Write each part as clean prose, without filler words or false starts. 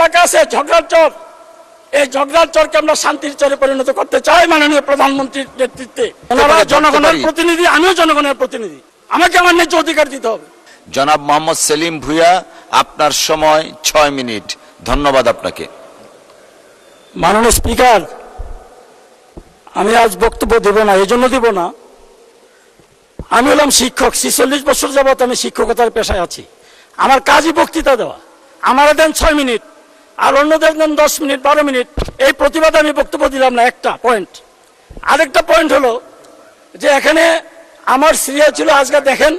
এলাকা আছে ঝগড়ার চর, এই ঝগড়ার চরকে আমরা শান্তির চরে পরিণত করতে চাই মাননীয় প্রধানমন্ত্রীর নেতৃত্বে। ওনারা জনগণের প্রতিনিধি, আমিও জনগণের প্রতিনিধি, আমাকে আমার ন্যায্য অধিকার দিতে হবে। জনাব মোহাম্মদ সেলিম ভূঁইয়া, আপনার সময় 6 মিনিট। ধন্যবাদ আপনাকে। মাননীয় স্পিকার, আমি আজ বক্তব্য দেব না, এই জন্য দিব না, আমি হলাম শিক্ষক, 46 বছর যাবৎ আমি শিক্ষকতার পেশায় আছি। আমার কাজই বক্তৃতা দেওয়া। আমারা দেন 6 মিনিট, আর অন্যদের দেন 10 মিনিট 12 মিনিট। এই প্রতিবাদে আমি বক্তব্য দিলাম না। একটা পয়েন্ট। আরেকটা পয়েন্ট হলো যে এখানে আমার সিরিয়াল ছিল, আজকে দেখেন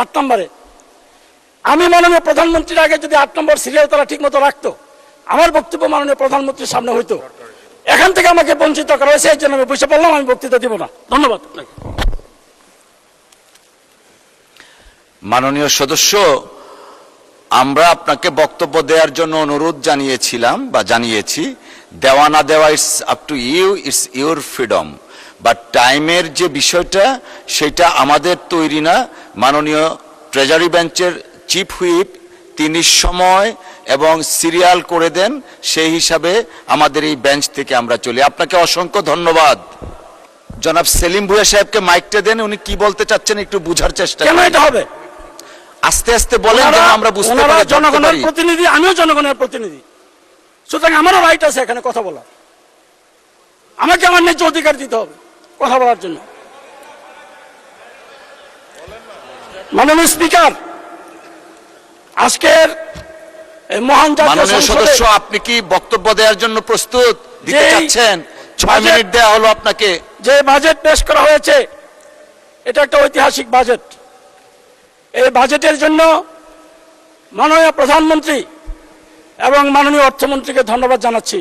8 নম্বরে। আমি মাননীয় প্রধানমন্ত্রীর আগে যদি 8 নম্বর সিরিয়াল তারা ঠিক মতো রাখতো, আমার বক্তব্য মাননীয় প্রধানমন্ত্রীর সামনে হইতো। এখান থেকে আমাকে বঞ্চিত করা হয়েছে, এই জন্য আমি বসে পড়লাম, আমি বক্তৃতা দিব না। ধন্যবাদ আপনাকে। মাননীয় সদস্য, আমরা আপনাকে বক্তব্য দেওয়ার জন্য অনুরোধ জানিয়েছিলাম বা জানিয়েছি। দেওয়া না দেওয়া it's up to you, it's your freedom. But টাইমের যে বিষয়টা সেটা আমাদের তৈরি না। মাননীয় ট্রেজারি বেঞ্চের চিফ হুইপ তিনি সময় এবং সিরিয়াল করে দেন, সেই হিসাবে আমাদের এই বেঞ্চ থেকে আমরা চলি। আপনাকে অসংখ্য ধন্যবাদ। জনাব সেলিম ভূঁইয়া সাহেবকে মাইকটা দেন, উনি কি বলতে চাচ্ছেন একটু বুঝার চেষ্টা কেন করেন। এটা হবে? আস্তে আস্তে বলেন যেন আমরা বুঝতে পারি। জনগণের প্রতিনিধি, আমিও জনগণের প্রতিনিধি, সুতরাং আমারও রাইট আছে এখানে কথা বলার। আমাকে আমার ন্যায্য অধিকার দিতে হবে কথা বলার জন্য। মাননীয় স্পিকার, আজকের মহান মাননীয় সদস্য, আপনি কি বক্তব্য দেওয়ার জন্য প্রস্তুত দিতে চাচ্ছেন? 6 মিনিট দেওয়া হলো আপনাকে। যে বাজেট পেশ করা হয়েছে এটা একটা ঐতিহাসিক বাজেট। এই বাজেটের জন্য মাননীয় প্রধানমন্ত্রী এবং মাননীয় অর্থমন্ত্রীকে ধন্যবাদ জানাচ্ছি।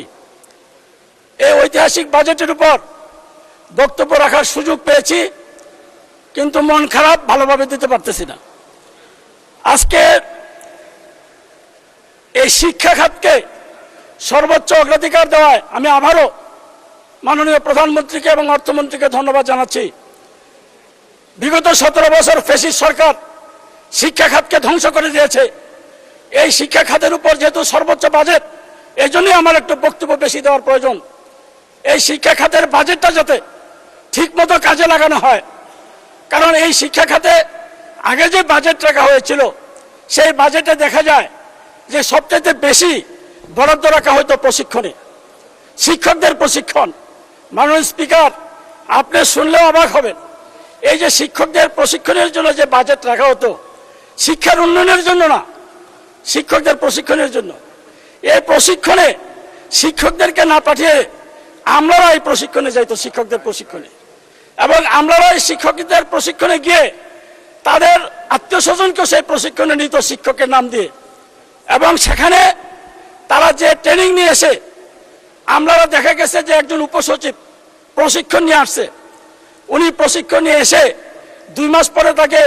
এই ঐতিহাসিক বাজেটের উপর বক্তব্য রাখার সুযোগ পেয়েছি, কিন্তু মন খারাপ, ভালোভাবে দিতে পারতেছি না। আজকে এই শিক্ষা খাতকে সর্বোচ্চ অগ্রাধিকার দেওয়ায় আমি আবারও মাননীয় প্রধানমন্ত্রীকে এবং অর্থমন্ত্রীকে ধন্যবাদ জানাচ্ছি। বিগত 17 বছর ফ্যাসিস্ট সরকার শিক্ষা খাতকে ধ্বংস করে দিয়েছে। এই শিক্ষা খাতের উপর যেহেতু সর্বোচ্চ বাজেট, এই জন্যই আমার একটু বক্তব্য বেশি দেওয়ার প্রয়োজন। এই শিক্ষা খাতের বাজেটটা যাতে ঠিক মতো কাজে লাগানো হয়, কারণ এই শিক্ষা খাতে আগে যে বাজেট রাখা হয়েছিল সেই বাজেটে দেখা যায় যে সবচেয়ে বেশি বরাদ্দ রাখা হয়তো প্রশিক্ষণে, শিক্ষকদের প্রশিক্ষণ। মাননীয় স্পিকার, আপনি শুনলেও অবাক হবেন, এই যে শিক্ষকদের প্রশিক্ষণের জন্য যে বাজেট রাখা হতো, শিক্ষার উন্নয়নের জন্য না, শিক্ষকদের প্রশিক্ষণের জন্য। এই প্রশিক্ষণে শিক্ষকদেরকে না পাঠিয়ে আমরারা এই প্রশিক্ষণে যাইতো, শিক্ষকদের প্রশিক্ষণে, এবং আমরারা এই শিক্ষকদের প্রশিক্ষণে গিয়ে তাদের আত্মীয় স্বজনকেও সেই প্রশিক্ষণে নিত শিক্ষকের নাম দিয়ে। এবং সেখানে তারা যে ট্রেনিং নিয়ে এসে, আমরারা দেখা গেছে যে একজন উপসচিব প্রশিক্ষণ নিয়ে আসছে, উনি প্রশিক্ষণ নিয়ে এসে 2 মাস পরে তাকে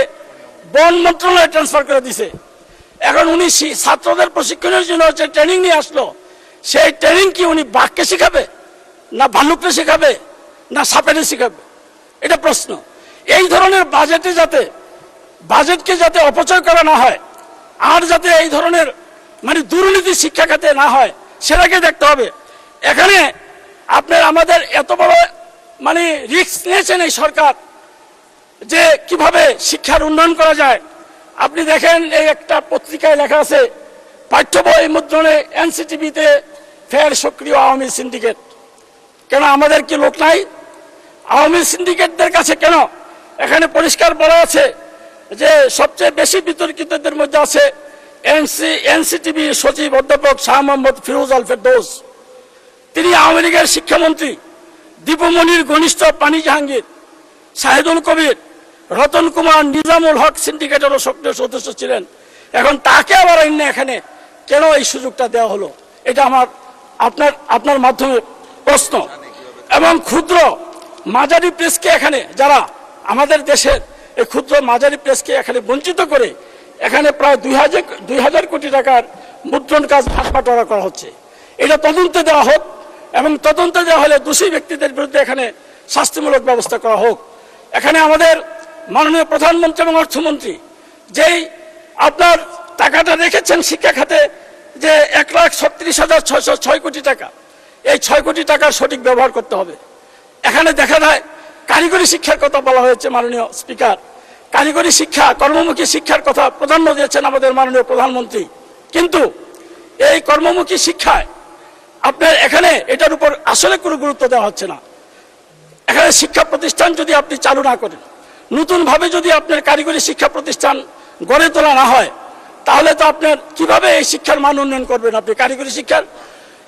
বন মন্ত্রণালয়ে ট্রান্সফার করে দিছে। এখন উনি ছাত্রদের প্রশিক্ষণের জন্য যে ট্রেনিং নিয়ে আসলো, সেই ট্রেনিং কি উনি বাঘকে শিখাবে, না ভাল্লুককে শিখাবে, না সাপেরে শিখাবে? এটা প্রশ্ন। এই ধরনের বাজেটকে যাতে অপচয় করা না হয়, আর যাতে এই ধরনের দুর্নীতি শিক্ষা খাতে না হয়, সেটাকে দেখতে হবে। এখানে আপনার আমাদের এত বড় রিস্ক নিয়েছেন এই সরকার যে কিভাবে শিক্ষার উন্নয়ন করা যায়। আপনি দেখেন, এই একটা পত্রিকায় লেখা আছে, পাঠ্য বই মুদ্রণে এনসিটিভিতে ফের সক্রিয় আওয়ামী সিন্ডিকেট। কেন আমাদের কি লোক নাই? আওয়ামী সিন্ডিকেটদের কাছে কেন? এখানে পরিষ্কার বলা আছে যে সবচেয়ে বেশি বিতর্কিতদের মধ্যে আছে এনসিটিভি সচিব অধ্যাপক শাহ মোহাম্মদ ফিরোজ আল ফেরদৌস। তিনি আওয়ামী লীগের শিক্ষামন্ত্রী, দীপুমনির ঘনিষ্ঠ পানি জাহাঙ্গীর, শাহিদুল কবির, রতন কুমার, নিজামুল হক সিন্ডিকেটেরও সক্রিয় সদস্য ছিলেন। এখন তাকে আবার এখানে কেন এই সুযোগটা দেওয়া হলো? এটা আমার আপনার মাধ্যমে প্রশ্ন। এবং ক্ষুদ্র মাঝারি প্রেসকে এখানে, যারা আমাদের দেশের এই ক্ষুদ্র মাঝারি প্রেসকে এখানে বঞ্চিত করে এখানে প্রায় 2000 কোটি টাকার মুদ্রণ কাজ ভাগ-বাটোয়ারা করা হচ্ছে। এটা তদন্তে দেওয়া হোক, এবং তদন্তে দেওয়া হলে দোষী ব্যক্তিদের বিরুদ্ধে এখানে শাস্তিমূলক ব্যবস্থা করা হোক। এখানে আমাদের মাননীয় প্রধানমন্ত্রী এবং অর্থমন্ত্রী যেই আপনার টাকাটা রেখেছেন শিক্ষা খাতে, যে 1,36,000 32,606 কোটি টাকা, এই 6 কোটি টাকার সঠিক ব্যবহার করতে হবে। এখানে দেখা যায় কারিগরি শিক্ষার কথা বলা হয়েছে মাননীয় স্পিকার, কারিগরি শিক্ষা, কর্মমুখী শিক্ষার কথা প্রাধান্য দিয়েছেন আমাদের মাননীয় প্রধানমন্ত্রী, কিন্তু এই কর্মমুখী শিক্ষায় আপনার এখানে এটার উপর আসলে কোনো গুরুত্ব দেওয়া হচ্ছে না। এখানে শিক্ষা প্রতিষ্ঠান যদি আপনি চালু না করেন, নতুনভাবে যদি আপনার কারিগরি শিক্ষা প্রতিষ্ঠান গড়ে তোলা না হয়, তাহলে তো আপনার কিভাবে এই শিক্ষার মান উন্নয়ন করবেন আপনি কারিগরি শিক্ষার?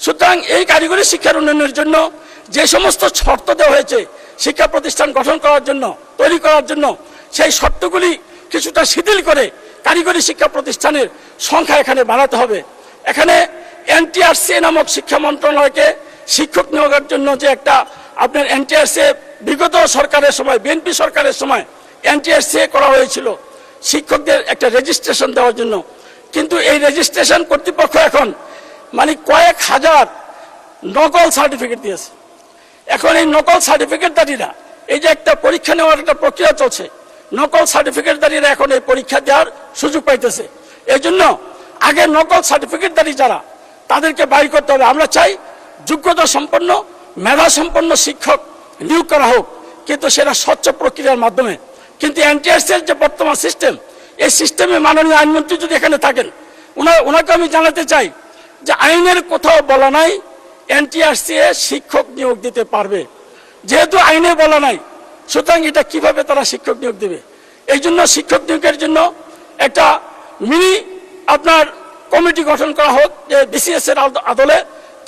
সুতরাং এই কারিগরি শিক্ষার উন্নয়নের জন্য যে সমস্ত শর্ত দেওয়া হয়েছে শিক্ষা প্রতিষ্ঠান গঠন করার জন্য, তৈরি করার জন্য, সেই শর্তগুলি কিছুটা শিথিল করে কারিগরি শিক্ষা প্রতিষ্ঠানের সংখ্যা এখানে বাড়াতে হবে। এখানে এনটিআরসি নামক শিক্ষা মন্ত্রণালয়কে শিক্ষক নিয়োগের জন্য যে একটা আপনার এনটিআরসি বিগত সরকারের সময়, বিএনপি সরকারের সময় এনটিআরসি করা হয়েছিল শিক্ষকদের একটা রেজিস্ট্রেশন দেওয়ার জন্য, কিন্তু এই রেজিস্ট্রেশন কর্তৃপক্ষ এখন মানে কয়েক হাজার নকল সার্টিফিকেট দিয়েছে। এখন এই নকল সার্টিফিকেটধারীরা, এই যে একটা পরীক্ষা নেওয়ার একটা প্রক্রিয়া চলছে, নকল সার্টিফিকেটধারীরা এখন এই পরীক্ষা দেওয়ার সুযোগ পাইতেছে। এই জন্য আগে নকল সার্টিফিকেটধারী যারা, তাদেরকে বাইর করতে হবে। আমরা চাই যোগ্যতা সম্পন্ন, মেধা সম্পন্ন শিক্ষক নিয়োগ করা হোক, কিন্তু সেটা স্বচ্ছ প্রক্রিয়ার মাধ্যমে। কিন্তু এনটিআরসির যে বর্তমান সিস্টেম, এই সিস্টেমে মাননীয় আইনমন্ত্রী যদি এখানে থাকেন, ওনাকে আমি জানাতে চাই যে আইনের কোথাও বলা নাই এনটিআরসি শিক্ষক নিয়োগ দিতে পারবে। যেহেতু আইনে বলা নাই, সুতরাং এটা কিভাবে তারা শিক্ষক নিয়োগ দেবে? এই জন্য শিক্ষক নিয়োগের জন্য একটা মিনি আপনার কমিটি গঠন করা হোক, যে বিসিএস এর আদলে,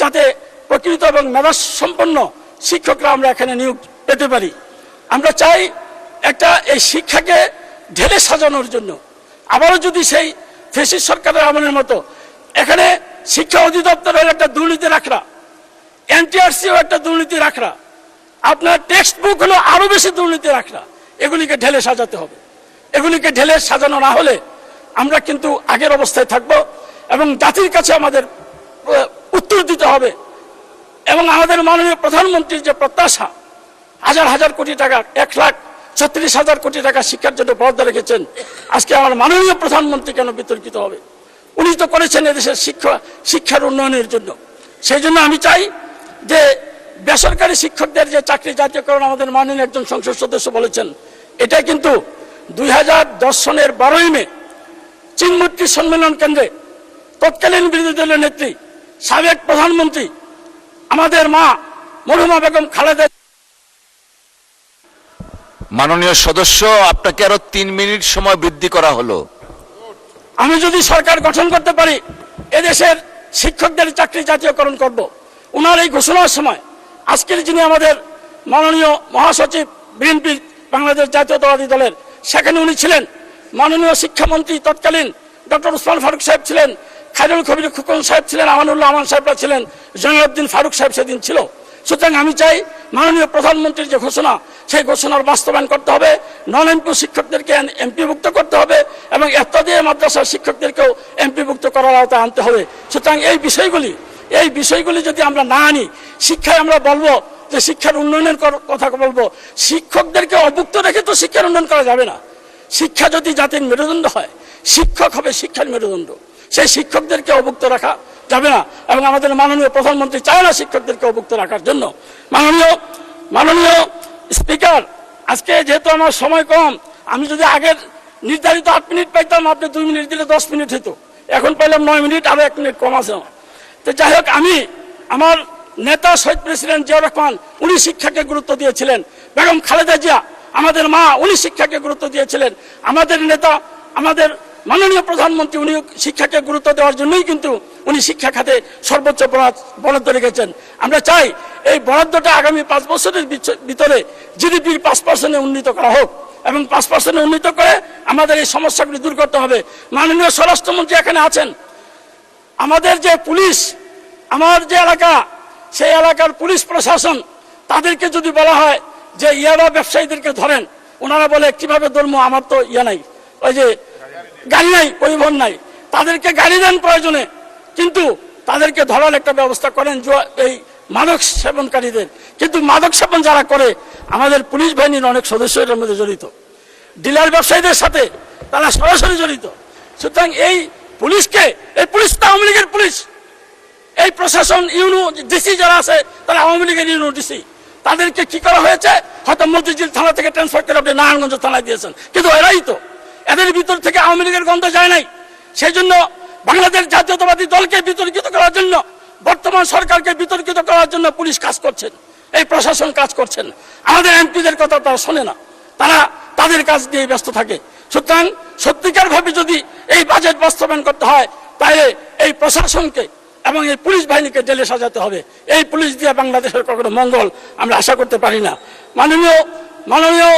যাতে প্রকৃত এবং মেধা সম্পন্ন শিক্ষকরা আমরা এখানে নিয়োগ পেতে পারি। আমরা চাই একটা এই শিক্ষাকে ঢেলে সাজানোর জন্য আবারও যদি সেই ফ্যাসিস্ট সরকারের আমলের মতো এখানে শিক্ষা অধিদপ্তরের একটা দুর্নীতি রাখরা, এনটিআরসিও একটা দুর্নীতি রাখরা, আপনার টেক্সট বুক হলো আরো বেশি দুর্নীতি রাখরা, এগুলিকে ঢেলে সাজাতে হবে। এগুলিকে ঢেলে সাজানো না হলে আমরা কিন্তু আগের অবস্থায় থাকব এবং জাতির কাছে আমাদের উত্তর দিতে হবে। এবং আমাদের মাননীয় প্রধানমন্ত্রীর যে প্রত্যাশা, হাজার হাজার কোটি টাকা, 1,36,000 কোটি টাকা শিক্ষার জন্য বরাদ্দ রেখেছেন, আজকে আমার মাননীয় প্রধানমন্ত্রী কেন বিতর্কিত হবে? উনি তো করেছেন এদেশের শিক্ষার উন্নয়নের জন্য। সেই জন্য আমি চাই যে বেসরকারি শিক্ষকদের যে চাকরি জাতীয়করণ আমাদের মাননীয় একজন সংসদ সদস্য বলেছেন, এটা কিন্তু 2010 সনের 12ই মে চীনমূর্তি সম্মেলন কেন্দ্রে তৎকালীন বিরোধী দলের নেত্রী, সাবেক প্রধানমন্ত্রী আমাদের মা মরহুমা বেগম খালেদা। মাননীয় সদস্য, আপনাকে আরো 3 মিনিট সময় বৃদ্ধি করা হলো। আমি যদি সরকার গঠন করতে পারি, এদেশের শিক্ষকদের চাকরি জাতীয়করণ করব। ওনার এই ঘোষণার সময় আজকের যিনি আমাদের মাননীয় মহাসচিব বিএনপি বাংলাদেশ জাতীয়তাবাদী দলের, সেখানে উনি ছিলেন, মাননীয় শিক্ষামন্ত্রী তৎকালীন ডক্টর উসমান ফারুক সাহেব ছিলেন, খায়রুল কবির খোকন সাহেব ছিলেন, আমানুল্লাহ আমান সাহেবরা ছিলেন, জয়নুদ্দিন ফারুক সাহেব সেদিন ছিল। সুতরাং আমি চাই মাননীয় প্রধানমন্ত্রীর যে ঘোষণা, সেই ঘোষণার বাস্তবায়ন করতে হবে। নন এমপি শিক্ষকদেরকে এমপিভুক্ত করতে হবে এবং এফতাদিয়া মাদ্রাসার শিক্ষকদেরকেও এমপিভুক্ত করার আওতায় আনতে হবে। সুতরাং এই বিষয়গুলি যদি আমরা না আনি, শিক্ষায় আমরা বলবো যে শিক্ষার উন্নয়নের কথা বলবো, শিক্ষকদেরকে অভুক্ত রেখে তো শিক্ষার উন্নয়ন করা যাবে না। শিক্ষা যদি জাতির মেরুদণ্ড হয়, শিক্ষক হবে শিক্ষার মেরুদণ্ড, সেই শিক্ষকদেরকে অভুক্ত রাখা যাবে না। এবং আমাদের মাননীয় প্রধানমন্ত্রী চায় না শিক্ষকদেরকে অভুক্ত রাখার জন্য। মাননীয় স্পিকার, আজকে যেহেতু আমার সময় কম, আমি যদি আগের নির্ধারিত 8 মিনিট পাইতাম, আপনি 2 মিনিট দিলে 10 মিনিট হতো, এখন পাইলাম 9 মিনিট, আরো 1 মিনিট কম আছে। তো যাই হোক, আমার নেতা শহীদ প্রেসিডেন্ট জিয়াউর রহমান, উনি শিক্ষাকে গুরুত্ব দিয়েছিলেন। বেগম খালেদা জিয়া আমাদের মা, উনি শিক্ষাকে গুরুত্ব দিয়েছিলেন। আমাদের নেতা, আমাদের মাননীয় প্রধানমন্ত্রী, উনি শিক্ষাকে গুরুত্ব দেওয়ার জন্যই কিন্তু উনি শিক্ষা খাতে সর্বোচ্চ বরাদ্দ রেখেছেন। আমরা চাই এই বরাদ্দটা আগামী 5 বছরের ভিতরে জিডিপির 5% উন্নীত করা হোক এবং 5% উন্নীত করে আমাদের এই সমস্যাগুলি দূর করতে হবে। মাননীয় স্বরাষ্ট্রমন্ত্রী এখানে আছেন, আমাদের যে পুলিশ, আমার যে এলাকা, সেই এলাকার পুলিশ প্রশাসন, তাদেরকে যদি বলা হয় যে ইয়াবা ব্যবসায়ীদেরকে ধরেন, ওনারা বলে কিভাবে ধরবো, আমার তো নাই, ওই যে গাড়ি নাই, পরিবহন নাই, তাদেরকে গাড়ি দেন প্রয়োজনে, কিন্তু তাদেরকে ধরার একটা ব্যবস্থা করেন এই মাদক সেবনকারীদের। কিন্তু মাদক সেবন যারা করে, আমাদের পুলিশ বাহিনীর অনেক সদস্য এর মধ্যে জড়িত, ডিলার ব্যবসায়ীদের সাথে তারা সরাসরি জড়িত। সুতরাং এই পুলিশ তো আওয়ামী লীগের পুলিশ, এই প্রশাসন ইউনো ডিসি যারা আছে তারা আওয়ামী লীগের ইউনো ডিসি, তাদেরকে কি করা হয়েছে, হয়তো মতিঝিল থানা থেকে ট্রান্সফার করে আপনি নারায়ণগঞ্জ থানায় দিয়েছেন, কিন্তু এরাই তো, এদের ভিতর থেকে আওয়ামী লীগের গন্ধ যায় নাই। সেই জন্য বাংলাদেশ জাতীয়তাবাদী দলকে বিতর্কিত করার জন্য, বর্তমান সরকারকে বিতর্কিত করার জন্য পুলিশ কাজ করছেন, এই প্রশাসন কাজ করছেন। আমাদের এমপিদের কথা তারা শোনে না, তারা তাদের কাজ দিয়ে ব্যস্ত থাকে। সুতরাং সত্যিকার ভাবে যদি এই বাজেট বাস্তবায়ন করতে হয়, তাহলে এই প্রশাসনকে এবং এই পুলিশ বাহিনীকে জেলে সাজাতে হবে। এই পুলিশ দিয়ে বাংলাদেশের কখনো মঙ্গল আমরা আশা করতে পারি না। মাননীয়